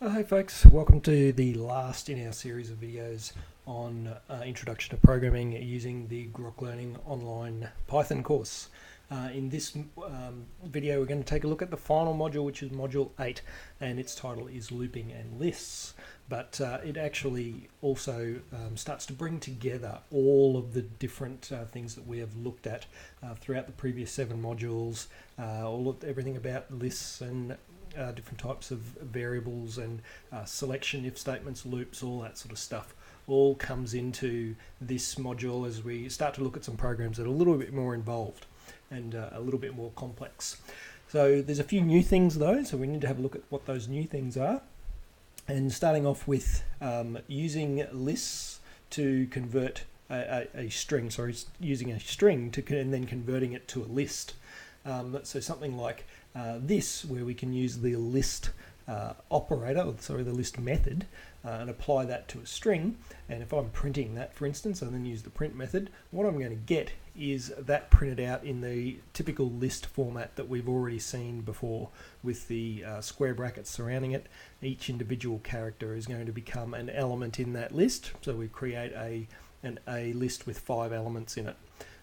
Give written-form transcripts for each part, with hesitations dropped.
Hi folks, welcome to the last in our series of videos on Introduction to Programming using the Grok Learning Online Python course. In this video we're going to take a look at the final module, which is Module 8, and its title is Looping and Lists. But it actually also starts to bring together all of the different things that we have looked at throughout the previous 7 modules, everything about lists and different types of variables and selection, if statements, loops, all that sort of stuff all comes into this module as we start to look at some programs that are a little bit more involved and a little bit more complex. So there's a few new things though, so we need to have a look at what those new things are. And starting off with using lists to convert using a string and then converting it to a list. So something like this, where we can use the list the list method, and apply that to a string. And if I'm printing that, for instance, and then use the print method, what I'm going to get is that printed out in the typical list format that we've already seen before, with the square brackets surrounding it. Each individual character is going to become an element in that list. So we create a list with 5 elements in it.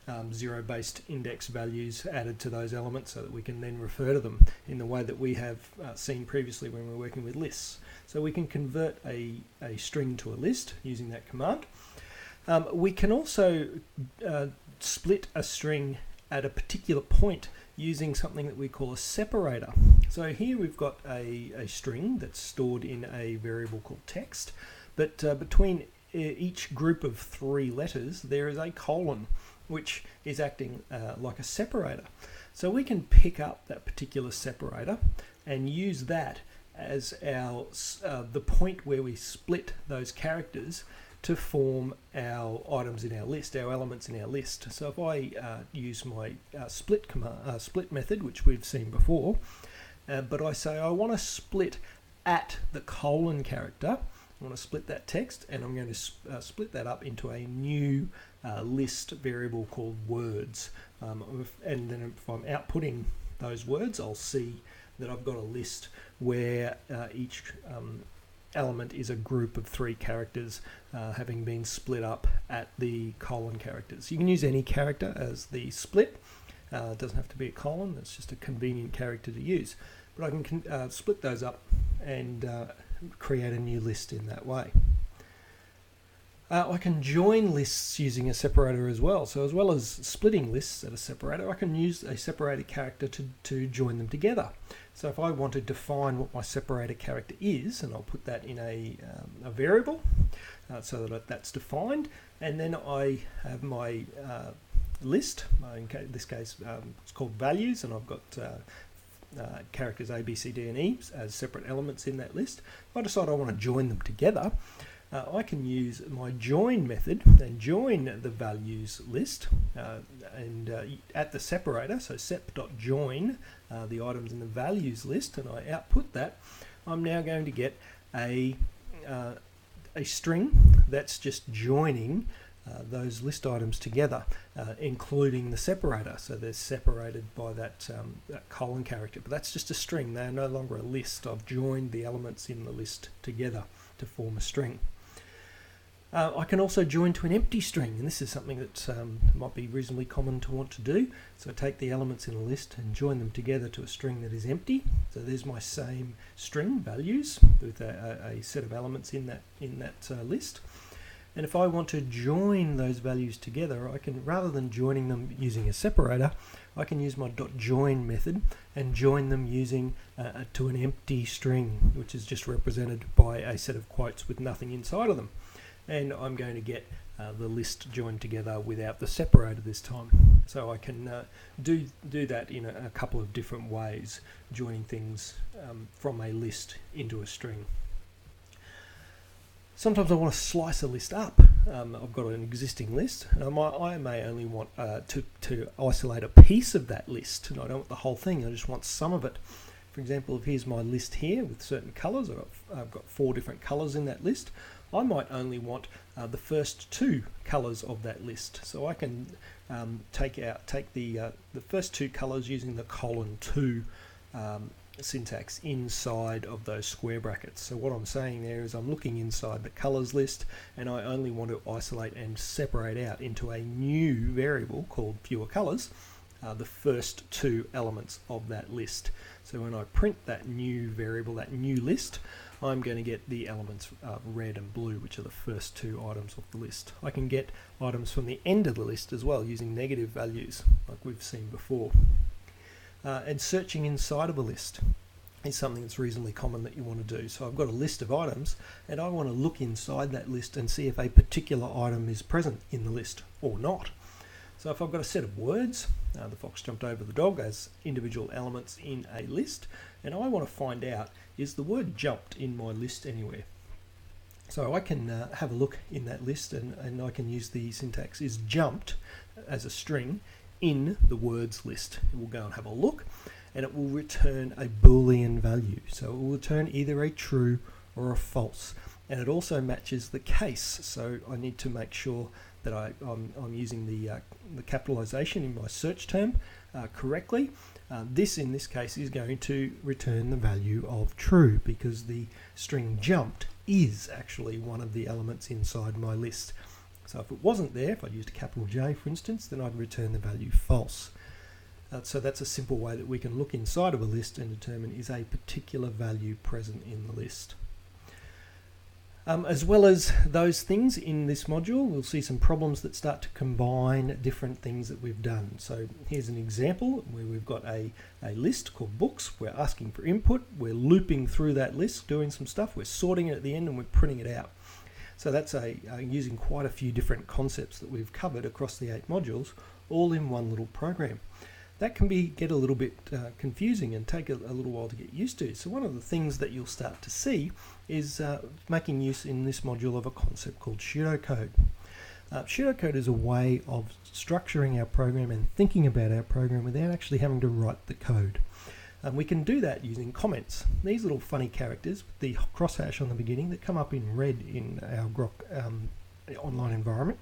0-based index values added to those elements so that we can then refer to them in the way that we have seen previously when we're working with lists. So we can convert a string to a list using that command. We can also split a string at a particular point using something that we call a separator. So here we've got a string that's stored in a variable called text, but between each group of 3 letters there is a colon, which is acting like a separator. So we can pick up that particular separator and use that as the point where we split those characters to form our items in our list, our elements in our list. So if I use my split method, which we've seen before, but I say I want to split at the colon character, I want to split that text, and I'm going to split that up into a new list variable called words. And then if I'm outputting those words, I'll see that I've got a list where each element is a group of 3 characters having been split up at the colon characters. You can use any character as the split. It doesn't have to be a colon, it's just a convenient character to use. But I can split those up and create a new list in that way. I can join lists using a separator as well. So as well as splitting lists at a separator, I can use a separator character to join them together. So if I want to define what my separator character is, and I'll put that in a variable so that that's defined, and then I have my list, in this case it's called values, and I've got characters A, B, C, D and E as separate elements in that list. If I decide I want to join them together, I can use my join method and join the values list at the separator, so sep.join the items in the values list, and I output that. I'm now going to get a string that's just joining those list items together, including the separator. So they're separated by that colon character, but that's just a string. They're no longer a list. I've joined the elements in the list together to form a string. I can also join to an empty string, and this is something that might be reasonably common to want to do. So take the elements in a list and join them together to a string that is empty. So there's my same string, values, with a set of elements in that list. And if I want to join those values together, I can, rather than joining them using a separator, I can use my .join method and join them using to an empty string, which is just represented by a set of quotes with nothing inside of them. And I'm going to get the list joined together without the separator this time. So I can do that in a couple of different ways, joining things from a list into a string. Sometimes I want to slice a list up. I've got an existing list, and I may only want to isolate a piece of that list, and I don't want the whole thing, I just want some of it. For example, here's my list here with certain colours. I've got 4 different colours in that list. I might only want the first 2 colours of that list. So I can take the first 2 colours using the colon 2 syntax inside of those square brackets. So what I'm saying there is I'm looking inside the colors list, and I only want to isolate and separate out into a new variable called fewer colors the first two elements of that list. So when I print that new variable, that new list, I'm going to get the elements red and blue, which are the first two items of the list. I can get items from the end of the list as well using negative values like we've seen before. And searching inside of a list is something that's reasonably common that you want to do. So I've got a list of items and I want to look inside that list and see if a particular item is present in the list or not. So if I've got a set of words, the fox jumped over the dog, as individual elements in a list, and I want to find out, is the word jumped in my list anywhere? So I can have a look in that list, and I can use the syntax is jumped as a string in the words list. It will go and have a look, and it will return a Boolean value. So it will return either a true or a false, and it also matches the case. So I need to make sure that I'm using the capitalization in my search term correctly. This in this case is going to return the value of true, because the string jumped is actually one of the elements inside my list. So if it wasn't there, if I used a capital J for instance, then I'd return the value false. So that's a simple way that we can look inside of a list and determine is a particular value present in the list. As well as those things in this module, we'll see some problems that start to combine different things that we've done. So here's an example where we've got a list called books. We're asking for input. We're looping through that list, doing some stuff. We're sorting it at the end and we're printing it out. So that's using quite a few different concepts that we've covered across the 8 modules, all in one little program. That can get a little bit confusing and take a little while to get used to. So one of the things that you'll start to see is making use in this module of a concept called pseudocode. Pseudocode is a way of structuring our program and thinking about our program without actually having to write the code. We can do that using comments. These little funny characters with the crosshash on the beginning that come up in red in our Grok online environment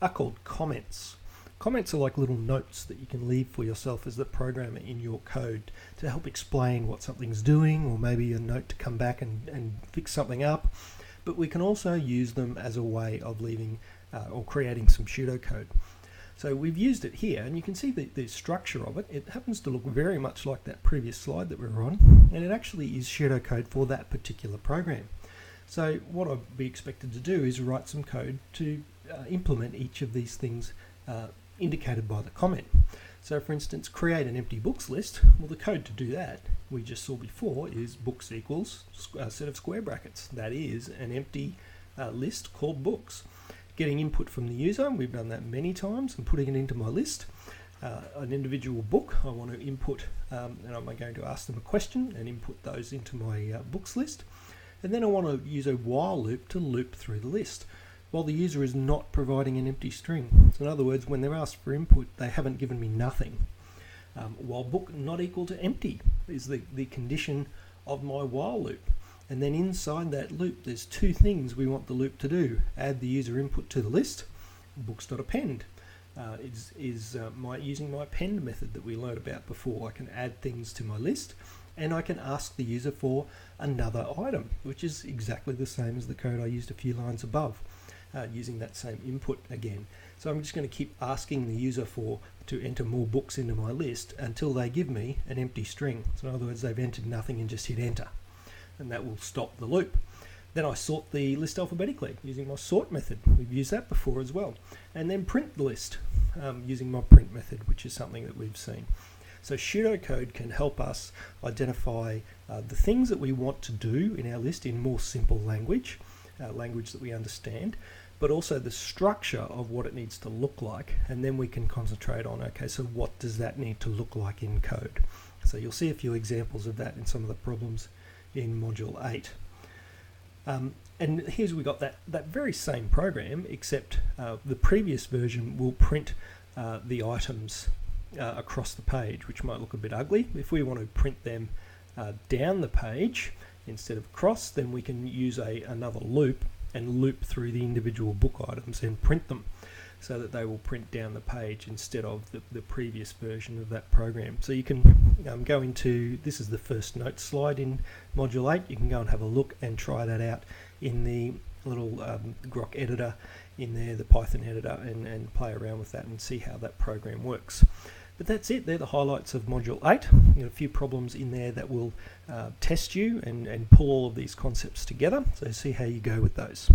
are called comments. Comments are like little notes that you can leave for yourself as the programmer in your code to help explain what something's doing, or maybe a note to come back and fix something up. But we can also use them as a way of leaving or creating some pseudocode. So we've used it here, and you can see the structure of it. It happens to look very much like that previous slide that we were on, and it actually is pseudocode for that particular program. So what I'd be expected to do is write some code to implement each of these things indicated by the comment. So for instance, create an empty books list. Well, the code to do that we just saw before is books equals a set of square brackets. That is an empty list called books. Getting input from the user, we've done that many times, and putting it into my list. An individual book I want to input, and I'm going to ask them a question and input those into my books list. And then I want to use a while loop to loop through the list while the user is not providing an empty string. So in other words, when they're asked for input, they haven't given me nothing. While book not equal to empty is the condition of my while loop. And then inside that loop, there's two things we want the loop to do. Add the user input to the list, books.append. Using my append method that we learned about before. I can add things to my list, and I can ask the user for another item, which is exactly the same as the code I used a few lines above, using that same input again. So I'm just going to keep asking the user to enter more books into my list until they give me an empty string. So in other words, they've entered nothing and just hit enter, and that will stop the loop. Then I sort the list alphabetically using my sort method. We've used that before as well. And then print the list using my print method, which is something that we've seen. So pseudocode can help us identify the things that we want to do in our list in more simple language, language that we understand, but also the structure of what it needs to look like. And then we can concentrate on, okay, so what does that need to look like in code? So you'll see a few examples of that in some of the problems in Module 8. And here's we got that very same program, except the previous version will print the items across the page, which might look a bit ugly. If we want to print them down the page instead of across, then we can use another loop and loop through the individual book items and print them. so that they will print down the page instead of the previous version of that program. So you can go into, this is the first note slide in Module 8, you can go and have a look and try that out in the little Grok editor in there, the Python editor, and play around with that and see how that program works. But that's it, they're the highlights of Module 8. You've got a few problems in there that will test you and pull all of these concepts together, so see how you go with those.